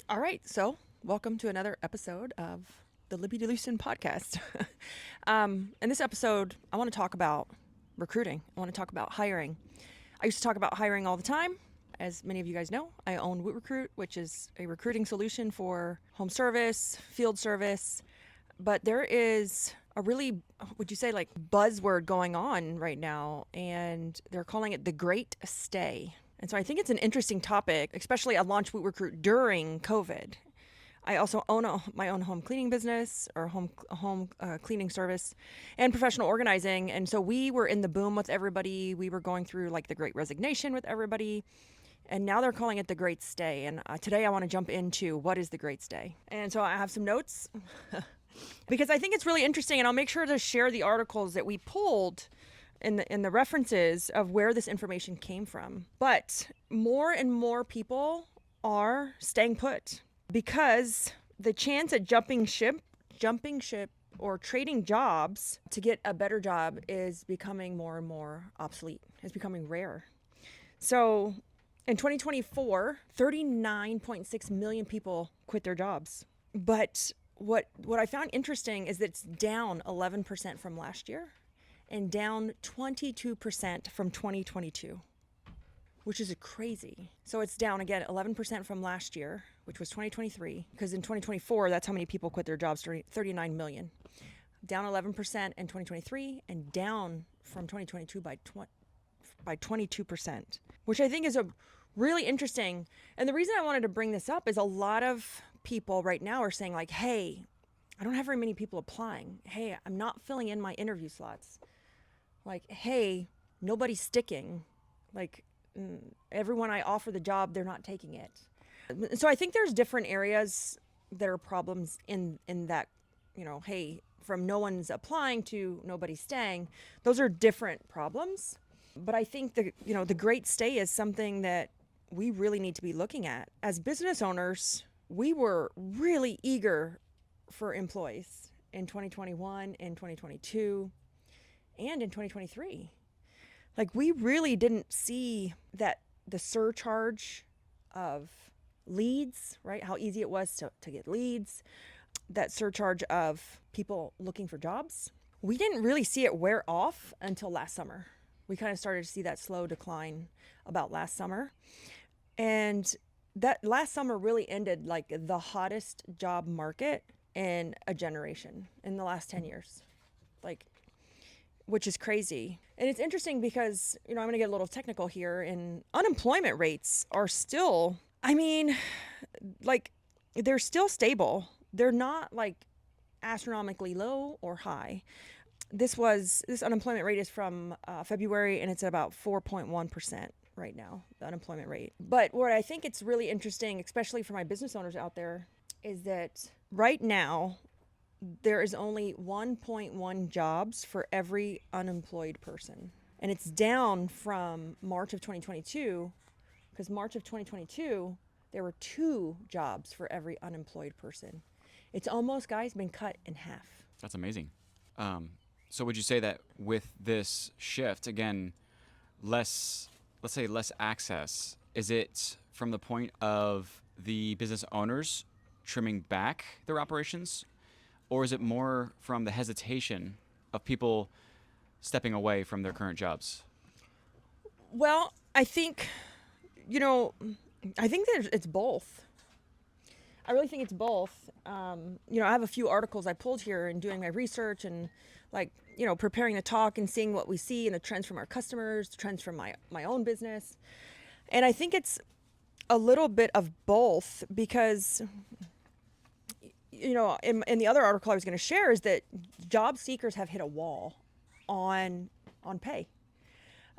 All right, so welcome to another episode of the Libby DeLucin podcast. In this episode, I want to talk about recruiting. I want to talk about hiring. I used to talk about hiring all the time. As many of you guys know, I own WootRecruit, which is a recruiting solution for home service, field service. But there is a really, would you say, like buzzword going on right now, and they're calling it the Great Stay. And so I think it's an interesting topic, especially I launched WootRecruit during COVID. I also own my own home cleaning business or home cleaning service and professional organizing. And so we were in the boom with everybody. We were going through like the Great Resignation with everybody. And now they're calling it the Great Stay. And today I want to jump into what is the Great Stay. And so I have some notes because I think it's really interesting. And I'll make sure to share the articles that we pulled in the references of where this information came from. But more and more people are staying put, because the chance at jumping ship or trading jobs to get a better job is becoming more and more obsolete. It's becoming rare. So in 2024, 39.6 million people quit their jobs. But what I found interesting is that it's down 11% from last year and down 22% from 2022. Which is crazy. So it's down again 11% from last year, which was 2023, because in 2024, that's how many people quit their jobs, 39 million. Down 11% in 2023 and down from 2022 by 22%, which I think is a really interesting. And the reason I wanted to bring this up is a lot of people right now are saying like, hey, I don't have very many people applying. Hey, I'm not filling in my interview slots. Like, hey, nobody's sticking. Like, everyone I offer the job, they're not taking it. So I think there's different areas that are problems in that, hey, from no one's applying to nobody staying, those are different problems. But I think the Great Stay is something that we really need to be looking at. As business owners, we were really eager for employees in 2021, in 2022, and in 2023. Like, we really didn't see that the surcharge of leads, right? How easy it was to get leads, that surcharge of people looking for jobs. We didn't really see it wear off until last summer. We kind of started to see that slow decline about last summer. And that last summer really ended like the hottest job market in a generation in the last 10 years. Which is crazy. And it's interesting because, I'm going to get a little technical here, and unemployment rates are still, they're still stable. They're not like astronomically low or high. This unemployment rate is from February, and it's at about 4.1% right now, the unemployment rate. But what I think it's really interesting, especially for my business owners out there, is that right now, there is only 1.1 jobs for every unemployed person. And it's down from March of 2022, because March of 2022, there were 2 jobs for every unemployed person. It's almost, guys, been cut in half. That's amazing. So would you say that with this shift, again, let's say less access, is it from the point of the business owners trimming back their operations? Or is it more from the hesitation of people stepping away from their current jobs? Well, I think, it's both. I really think it's both. I have a few articles I pulled here and doing my research and preparing the talk and seeing what we see and the trends from our customers, the trends from my own business. And I think it's a little bit of both because in the other article I was going to share is that job seekers have hit a wall on pay.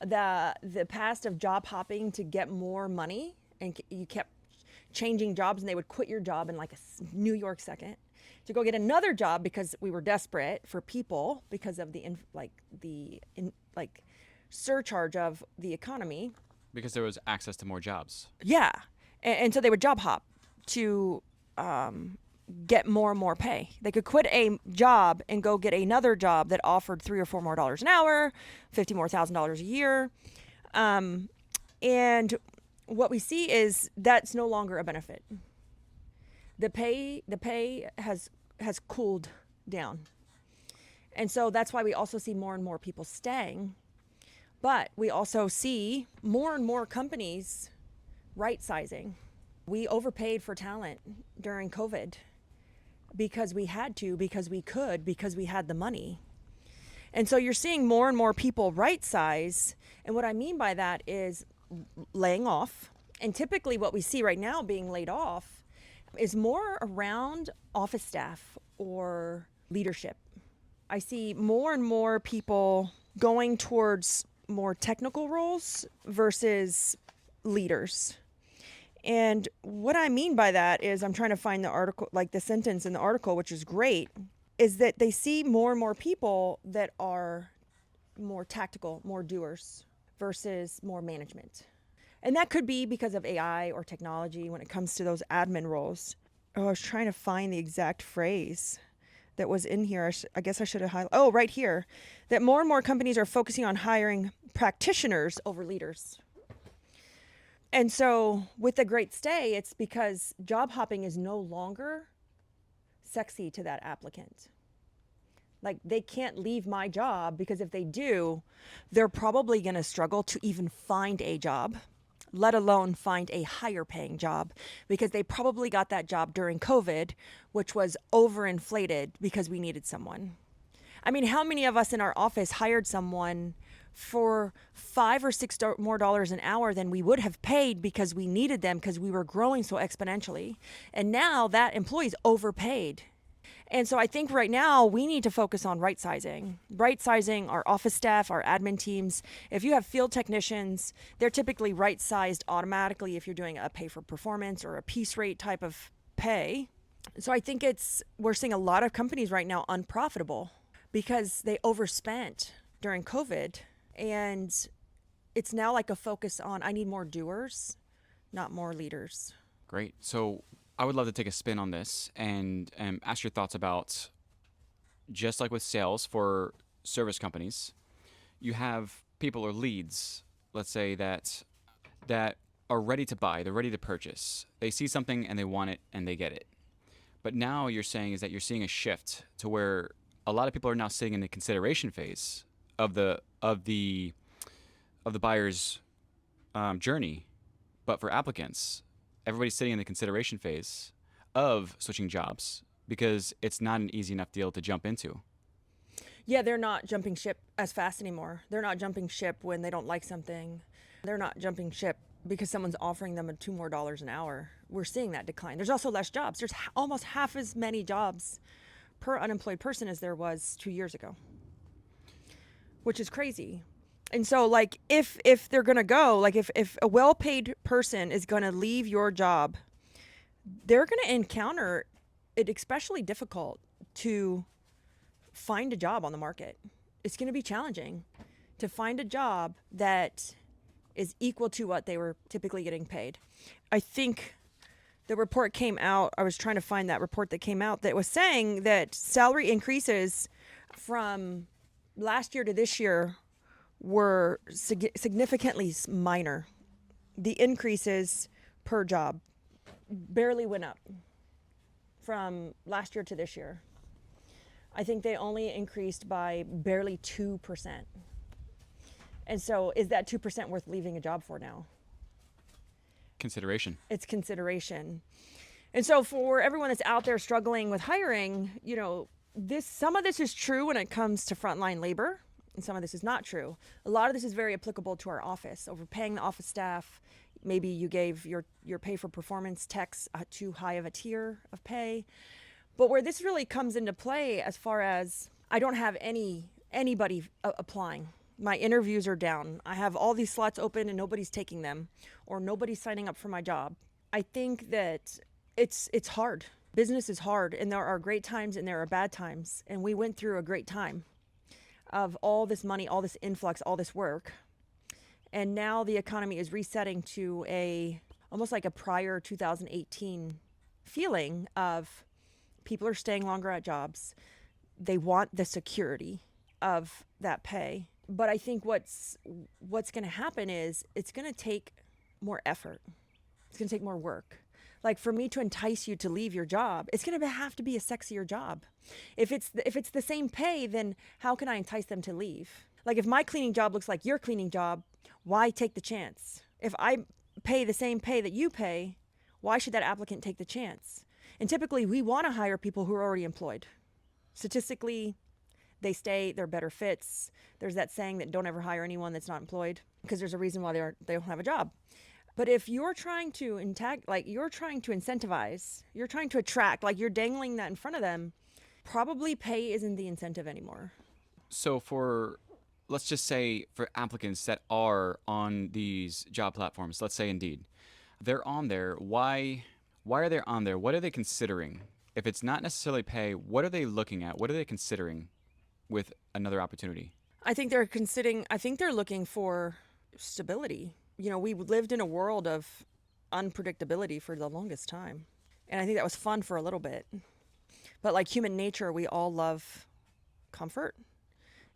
The past of job hopping to get more money, and you kept changing jobs, and they would quit your job in like a New York second to go get another job because we were desperate for people because of the surcharge of the economy. Because there was access to more jobs. Yeah, and so they would job hop to get more and more pay. They could quit a job and go get another job that offered $3 or $4 more an hour, $50,000 a year. And what we see is that's no longer a benefit. The pay has cooled down. And so that's why we also see more and more people staying. But we also see more and more companies right sizing. We overpaid for talent during COVID because we had to, because we could, because we had the money. And so you're seeing more and more people right size. And what I mean by that is laying off. And typically what we see right now being laid off is more around office staff or leadership. I see more and more people going towards more technical roles versus leaders. And what I mean by that is, I'm trying to find the article, like the sentence in the article, which is great, is that they see more and more people that are more tactical, more doers versus more management. And that could be because of AI or technology when it comes to those admin roles. Oh, I was trying to find the exact phrase that was in here. I guess I should have highlighted. Oh, right here. That more and more companies are focusing on hiring practitioners over leaders. And so with the Great Stay, it's because job hopping is no longer sexy to that applicant. Like, they can't leave my job, because if they do, they're probably going to struggle to even find a job, let alone find a higher paying job, because they probably got that job during COVID, which was overinflated because we needed someone. I mean, how many of us in our office hired someone for $5 or $6 more an hour than we would have paid because we needed them, because we were growing so exponentially? And now that employee's overpaid. And so I think right now we need to focus on right sizing our office staff, our admin teams. If you have field technicians, they're typically right sized automatically if you're doing a pay for performance or a piece rate type of pay. So I think we're seeing a lot of companies right now unprofitable because they overspent during COVID. And it's now like a focus on, I need more doers, not more leaders. Great. So I would love to take a spin on this and ask your thoughts about, just like with sales for service companies, you have people or leads, let's say, that are ready to buy, they're ready to purchase. They see something and they want it and they get it. But now you're saying is that you're seeing a shift to where a lot of people are now sitting in the consideration phase of the buyer's journey. But for applicants, everybody's sitting in the consideration phase of switching jobs because it's not an easy enough deal to jump into. Yeah, they're not jumping ship as fast anymore. They're not jumping ship when they don't like something. They're not jumping ship because someone's offering them $2 more an hour. We're seeing that decline. There's also less jobs. There's almost half as many jobs per unemployed person as there was 2 years ago, which is crazy. And so, like, if they're going to go, like, if a well-paid person is going to leave your job, they're going to encounter it especially difficult to find a job on the market. It's going to be challenging to find a job that is equal to what they were typically getting paid. I think the report came out, I was trying to find that report that came out that was saying that salary increases from last year to this year were significantly minor. The increases per job barely went up from last year to this year. I think they only increased by barely 2%. And so is that 2% worth leaving a job for now? Consideration. It's consideration. And so for everyone that's out there struggling with hiring, you know, some of this is true when it comes to frontline labor, and some of this is not true. A lot of this is very applicable to our office. Overpaying the office staff. Maybe you gave your pay for performance techs too high of a tier of pay. But where this really comes into play, as far as I don't have anybody applying. My interviews are down. I have all these slots open and nobody's taking them, or nobody's signing up for my job. I think that it's hard. Business is hard, and there are great times and there are bad times. And we went through a great time of all this money, all this influx, all this work. And now the economy is resetting to almost like a prior 2018 feeling of People are staying longer at jobs. They want the security of that pay. But I think what's going to happen is it's going to take more effort. It's going to take more work. Like for me to entice you to leave your job, it's going to have to be a sexier job. If it's the same pay, then how can I entice them to leave? Like if my cleaning job looks like your cleaning job, why take the chance? If I pay the same pay that you pay, why should that applicant take the chance? And typically we want to hire people who are already employed. Statistically, they stay, they're better fits. There's that saying that don't ever hire anyone that's not employed because there's a reason why they don't have a job. But if you're trying to you're trying to incentivize, you're trying to attract, like you're dangling that in front of them, probably pay isn't the incentive anymore. So let's just say for applicants that are on these job platforms, let's say Indeed, they're on there. Why are they on there? What are they considering? If it's not necessarily pay, what are they looking at? What are they considering with another opportunity? I think they're looking for stability. You know, we lived in a world of unpredictability for the longest time. And I think that was fun for a little bit. But like human nature, we all love comfort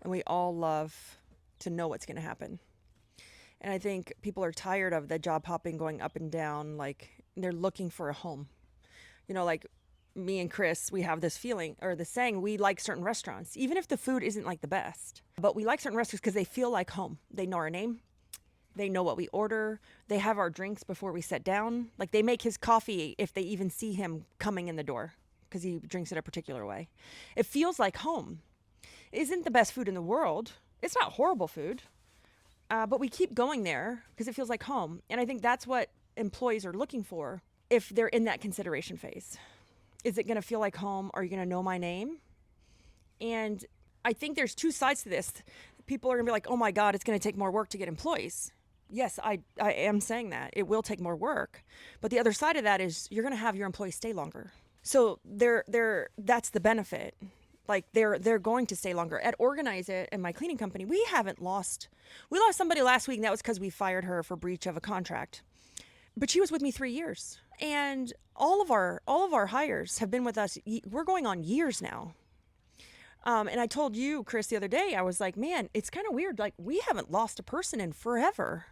and we all love to know what's going to happen. And I think people are tired of the job hopping going up and down. Like they're looking for a home. You know, like me and Chris, we have this feeling or the saying, we like certain restaurants, even if the food isn't like the best. But we like certain restaurants because they feel like home. They know our name. They know what we order. They have our drinks before we sit down. Like they make his coffee if they even see him coming in the door because he drinks it a particular way. It feels like home. It isn't the best food in the world. It's not horrible food. But we keep going there because it feels like home. And I think that's what employees are looking for if they're in that consideration phase. Is it going to feel like home? Are you going to know my name? And I think there's two sides to this. People are going to be like, oh my God, it's going to take more work to get employees. Yes, I am saying that. It will take more work. But the other side of that is you're going to have your employees stay longer. So that's the benefit. Like they're going to stay longer. At Organize It and my cleaning company, we lost somebody last week, and that was because we fired her for breach of a contract. But she was with me 3 years. And all of our hires have been with us. We're going on years now. And I told you, Chris, the other day, I was like, man, it's kind of weird. Like we haven't lost a person in forever.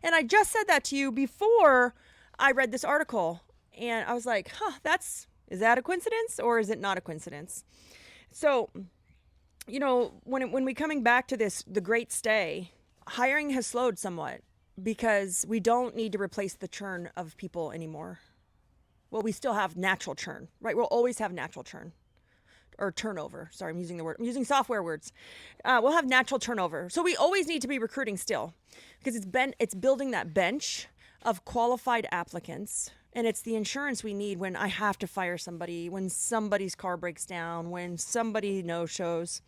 And I just said that to you before I read this article. And I was like, is that a coincidence or is it not a coincidence? So, you know, when we coming back to the great stay, hiring has slowed somewhat because we don't need to replace the churn of people anymore. Well, we still have natural churn, right? We'll always have natural churn. Or turnover. Sorry, I'm using software words. We'll have natural turnover. So we always need to be recruiting still because it's building that bench of qualified applicants. And it's the insurance we need when I have to fire somebody, when somebody's car breaks down, when somebody no-shows.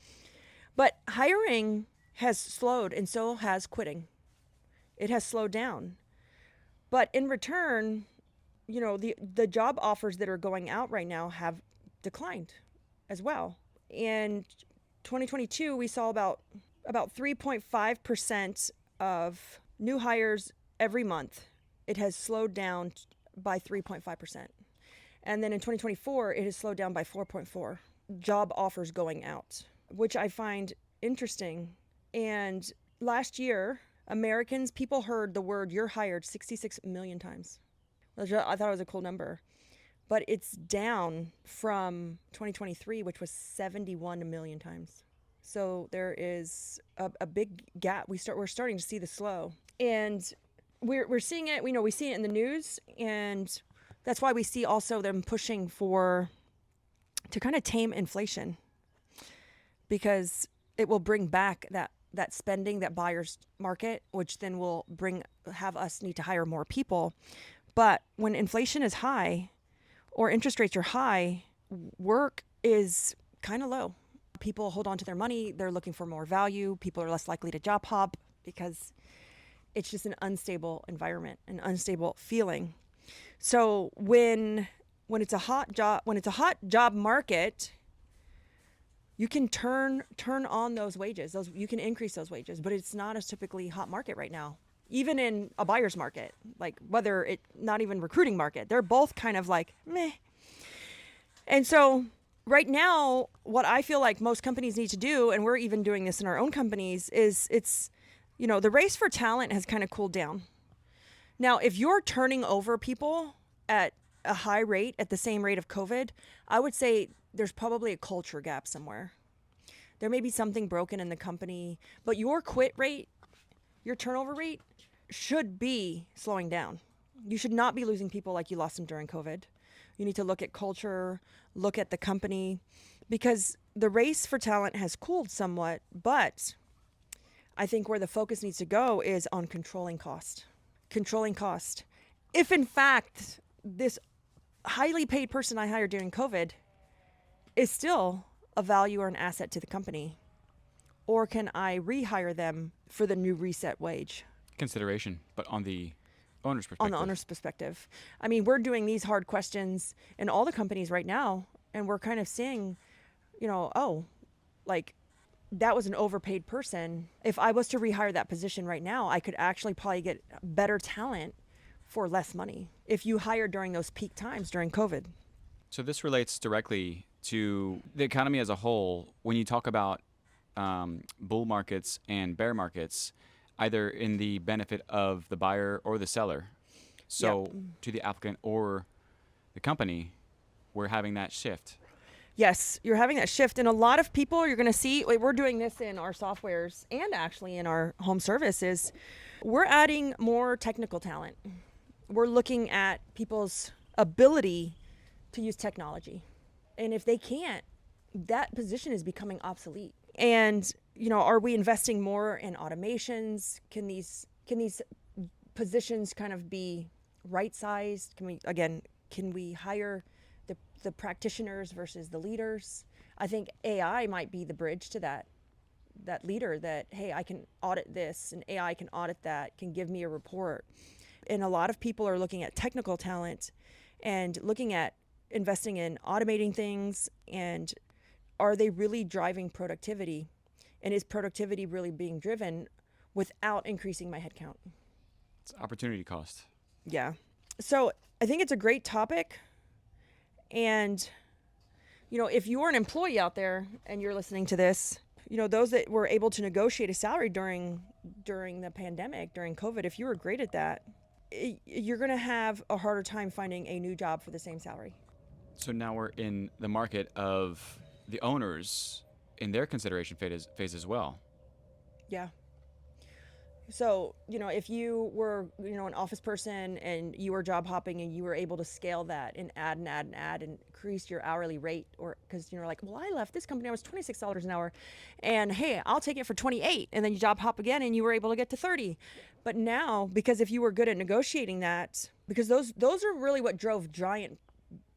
But hiring has slowed and so has quitting. It has slowed down. But in return, you know, the job offers that are going out right now have declined as well. In 2022, we saw about 3.5% of new hires every month. It has slowed down by 3.5%. And then in 2024, it has slowed down by 4.4 job offers going out, which I find interesting. And last year, people heard the word "you're hired" 66 million times. I thought it was a cool number. But it's down from 2023, which was 71 million times. So there is a big gap. We're starting to see the slow, and we're seeing it. We see it in the news, and that's why we see also them pushing to kind of tame inflation, because it will bring back that spending, that buyer's market, which then will have us need to hire more people. But when inflation is high, or interest rates are high, work is kind of low. People hold on to their money. They're looking for more value. People are less likely to job hop because it's just an unstable environment, an unstable feeling. So when it's a hot job market, you can turn on those wages. You can increase those wages, but it's not a typically hot market right now. Even in a buyer's market, like not even recruiting market, they're both kind of like meh. And so right now, what I feel like most companies need to do, and we're even doing this in our own companies, is the race for talent has kind of cooled down. Now, if you're turning over people at a high rate, at the same rate of COVID, I would say there's probably a culture gap somewhere. There may be something broken in the company, but your quit rate, your turnover rate should be slowing down. You should not be losing people like you lost them during COVID. You need to look at culture, look at the company, because the race for talent has cooled somewhat, but I think where the focus needs to go is on controlling cost. Controlling cost. If in fact this highly paid person I hired during COVID is still a value or an asset to the company, or can I rehire them for the new reset wage? Consideration, but on the owner's On the perspective. owner's perspective. I mean, we're doing these hard questions in all the companies right now, and we're kind of seeing, oh, like that was an overpaid person. If I was to rehire that position right now, I could actually probably get better talent for less money if you hire during those peak times during COVID. So this relates directly to the economy as a whole. When you talk about bull markets and bear markets, either in the benefit of the buyer or the seller. So Yep. to the applicant or the company, we're having that shift. Yes, you're having that shift. And a lot of people you're going to see, we're doing this in our softwares and actually in our home services, we're adding more technical talent. We're looking at people's ability to use technology. And if they can't, that position is becoming obsolete. And, are we investing more in automations? Can these positions kind of be right sized? Can we hire the practitioners versus the leaders? I think AI might be the bridge to that leader that, hey, I can audit this and AI can audit that, can give me a report. And a lot of people are looking at technical talent and looking at investing in automating things, and are they really driving productivity? And is productivity really being driven without increasing my headcount? It's opportunity cost. Yeah. So I think it's a great topic. And, if you're an employee out there and you're listening to this, those that were able to negotiate a salary during the pandemic, during COVID, if you were great at that, you're going to have a harder time finding a new job for the same salary. So now we're in the market of the owners in their consideration phase as well. Yeah. So, if you were, an office person and you were job hopping and you were able to scale that and add and increase your hourly rate, or because, like, well, I left this company, I was $26 an hour and hey, I'll take it for 28. And then you job hop again and you were able to get to 30. But now, because if you were good at negotiating that, because those are really what drove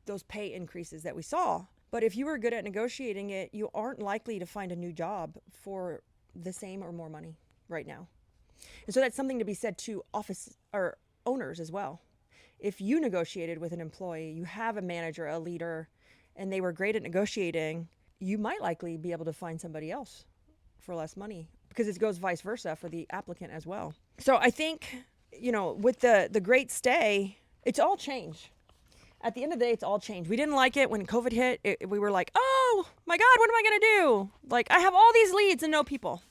those pay increases that we saw. But if you were good at negotiating it, you aren't likely to find a new job for the same or more money right now. And so that's something to be said to office or owners as well. If you negotiated with an employee, you have a manager, a leader, and they were great at negotiating, you might likely be able to find somebody else for less money, because it goes vice versa for the applicant as well. So I think, with the great stay, it's all change. At the end of the day, it's all change. We didn't like it when COVID hit. We were like, oh my God, what am I going to do? Like, I have all these leads and no people.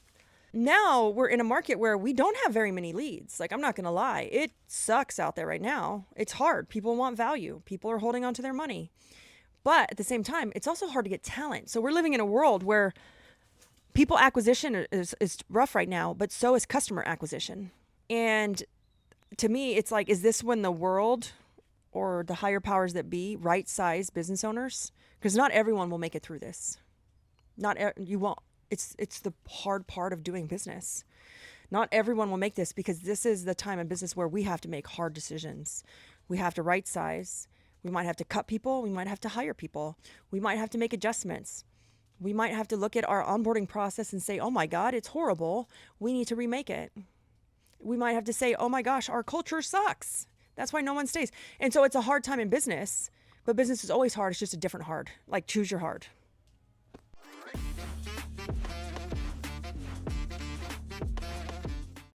Now we're in a market where we don't have very many leads. Like, I'm not going to lie. It sucks out there right now. It's hard. People want value. People are holding on to their money. But at the same time, it's also hard to get talent. So we're living in a world where people acquisition is rough right now, but so is customer acquisition. And to me, it's like, is this when the world or the higher powers that be right size business owners? Because not everyone will make it through this. You won't. It's the hard part of doing business. Not everyone will make this, because this is the time in business where we have to make hard decisions. We have to right size. We might have to cut people. We might have to hire people. We might have to make adjustments. We might have to look at our onboarding process and say, oh my God, it's horrible. We need to remake it. We might have to say, oh my gosh, our culture sucks. That's why no one stays. And so it's a hard time in business, but business is always hard. It's just a different hard. Like, choose your hard.